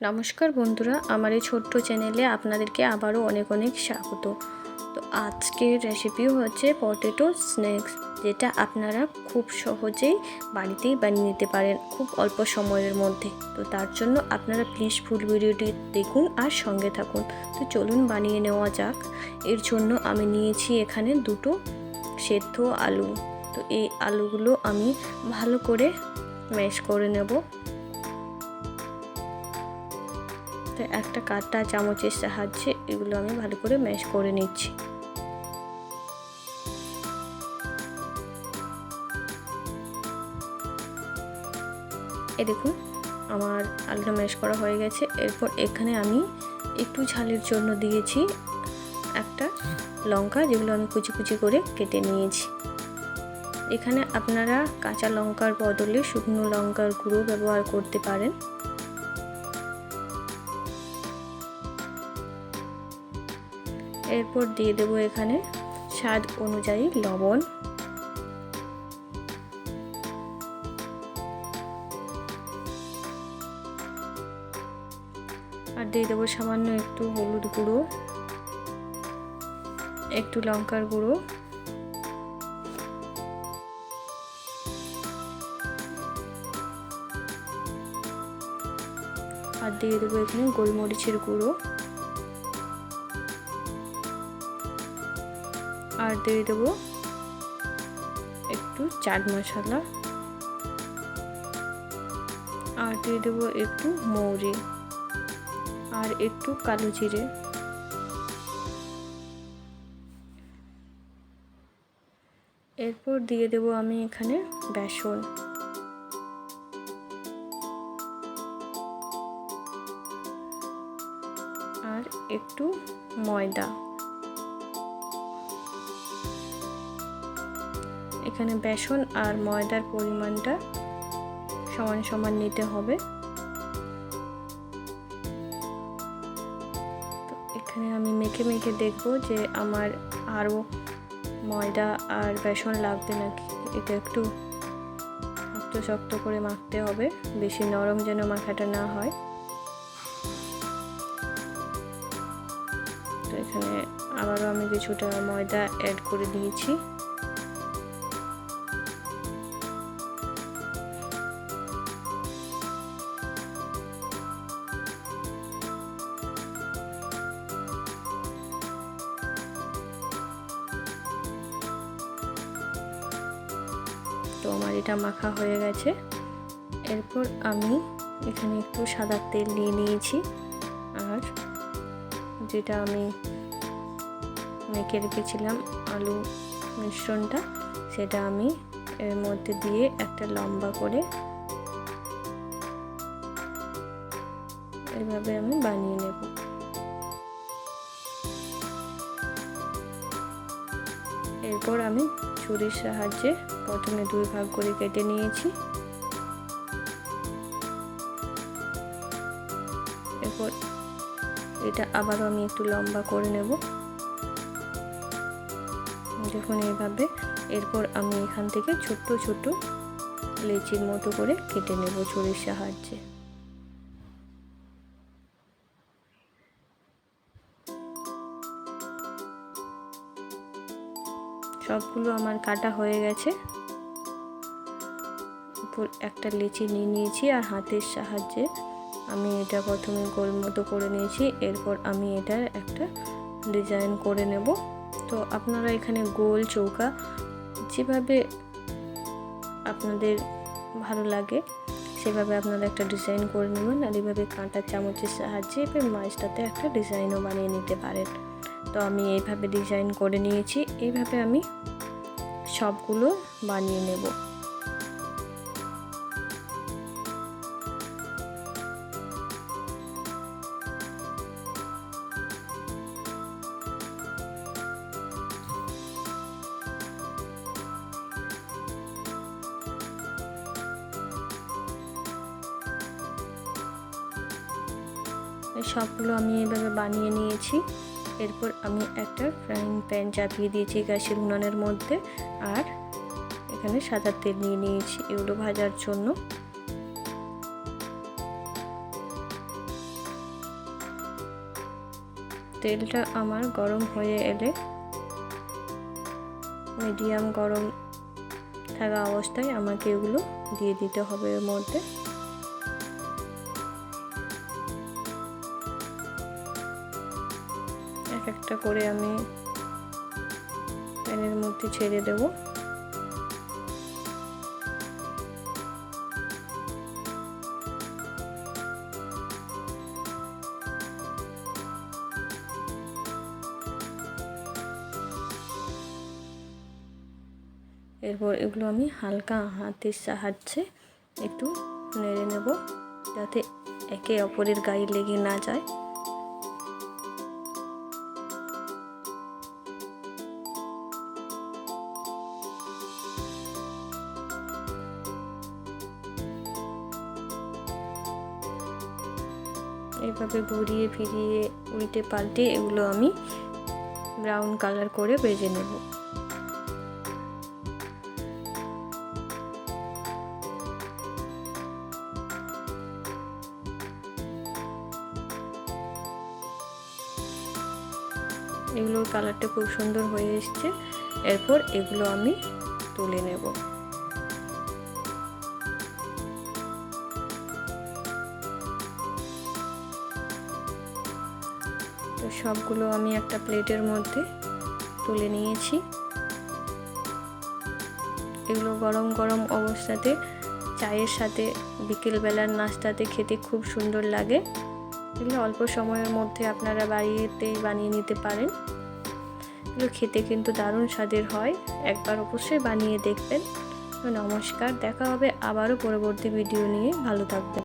নমস্কার বন্ধুরা, আমার এই ছোট্ট চ্যানেলে আপনাদেরকে আবারও অনেক অনেক স্বাগত। তো আজকের রেসিপিও হচ্ছে পটেটো স্ন্যাক্স, যেটা আপনারা খুব সহজেই বাড়িতেই বানিয়ে নিতে পারেন খুব অল্প সময়ের মধ্যে। তো তার জন্য আপনারা প্লিজ ফুল ভিডিওটি দেখুন আর সঙ্গে থাকুন। তো চলুন বানিয়ে নেওয়া যাক। এর জন্য আমি নিয়েছি এখানে দুটো সেদ্ধ আলু। তো এই আলুগুলো আমি ভালো করে ম্যাশ করে নেব। তো একটা কাঁটা চামচের সাহায্যে এগুলো আমি ভালো করে ম্যাশ করে নিচ্ছি। দেখুন আমার আলুটা ম্যাশ করা হয়ে গেছে। এরপর এখানে আমি একটু ঝালের জন্য দিয়েছি একটা লঙ্কা, যেগুলো আমি কুচি কুচি করে কেটে নিয়েছি। এখানে আপনারা কাঁচা লঙ্কার বদলে শুকনো লঙ্কার গুঁড়ো ব্যবহার করতে পারেন। এরপর দিয়ে দেব এখানে স্বাদ অনুযায়ী লবণ, আর দিয়ে দেবো সামান্য একটু হলুদ গুঁড়ো, একটু লঙ্কার গুঁড়ো, আর দিয়ে দেবো এখানে গোলমরিচের গুঁড়ো, আর দিয়ে দেবো একটু চাট মশলা, আর দিয়ে দেবো একটু মৌরি, আর একটু কালো জিরে। এরপর দিয়ে দেবো আমি এখানে বেসন, আর একটু ময়দা। এখানে বেসন আর ময়দার পরিমাণটা সমান সমান নিতে হবে। তো এখানে আমি মেখে মেখে দেখব যে আমার আরও ময়দা আর বেসন লাগবে নাকি। এটা একটু শক্ত শক্ত করে মাখতে হবে, বেশি নরম যেন মাখাটা না হয়। তো এখানে আবারও আমি কিছুটা ময়দা অ্যাড করে দিয়েছি। তো আমার এটা মাখা হয়ে গেছে। এরপর আমি এখানে একটু সাদা তেল নিয়ে নিয়েছি, আর যেটা আমি মেখে রেখেছিলাম আলু মিশ্রণটা, সেটা আমি এর মধ্যে দিয়ে একটা লম্বা করে এইভাবে আমি বানিয়ে নেব। এরপর আমি ছুরির সাহায্যে প্রথমে দুই ভাগ করে কেটে নিয়েছি। এরপর এটা আবারও আমি একটু লম্বা করে নেব, দেখুন এইভাবে। এরপর আমি এখান থেকে ছোট্ট ছোট্ট লেচির মতো করে কেটে নেব ছুরির সাহায্যে। সবগুলো আমার কাটা হয়ে গেছে। উপর একটা লেচি নিয়ে নিয়েছি, আর হাতের সাহায্যে আমি এটা প্রথমে গোল মতো করে নিয়েছি। এরপর আমি এটার একটা ডিজাইন করে নেব। তো আপনারা এখানে গোল চৌকা যেভাবে আপনাদের ভালো লাগে সেভাবে আপনারা একটা ডিজাইন করে নেবেন, আর এইভাবে কাঁটা চামচের সাহায্যে এবার মাছটাতে একটা ডিজাইনও বানিয়ে নিতে পারেন। তো আমি এইভাবে ডিজাইন করে নিয়েছি। এইভাবে আমি সবগুলো বানিয়ে নেব। সবগুলো আমি এইভাবে বানিয়ে নিয়েছি। এরপর আমি একটা ফ্রাইং প্যান চাপিয়ে দিয়েছি গ্যাসের উনানের মধ্যে, আর এখানে সাদা তেল নিয়ে নিয়েছি এগুলো ভাজার জন্য। তেলটা আমার গরম হয়ে এলে মিডিয়াম গরম থাকা অবস্থায় আমাকে এগুলো দিয়ে দিতে হবে এর মধ্যে। এক একটা করে আমি প্যানের মধ্যে ছেড়ে দেব। এরপর এগুলো আমি হালকা হাতের সাহায্যে একটু নেড়ে নেব, যাতে একে অপরের গায়ে লেগে না যায়। এইভাবে ঘুরিয়ে ফিরিয়ে উল্টে পাল্টে এগুলো আমি ব্রাউন কালার করে ভেজে নেব। এগুলোর কালারটা খুব সুন্দর হয়ে এসছে। এরপর এগুলো আমি তুলে নেব। তো সবগুলো আমি একটা প্লেটের মধ্যে তুলে নিয়েছি। এগুলো গরম গরম অবস্থাতে চায়ের সাথে বিকেলবেলার নাস্তাতে খেতে খুব সুন্দর লাগে। এগুলো অল্প সময়ের মধ্যে আপনারা বাড়িতেই বানিয়ে নিতে পারেন। এগুলো খেতে কিন্তু দারুণ স্বাদের হয়, একবার অবশ্যই বানিয়ে দেখবেন। নমস্কার, দেখা হবে আবারও পরবর্তী ভিডিও নিয়ে। ভালো থাকবেন।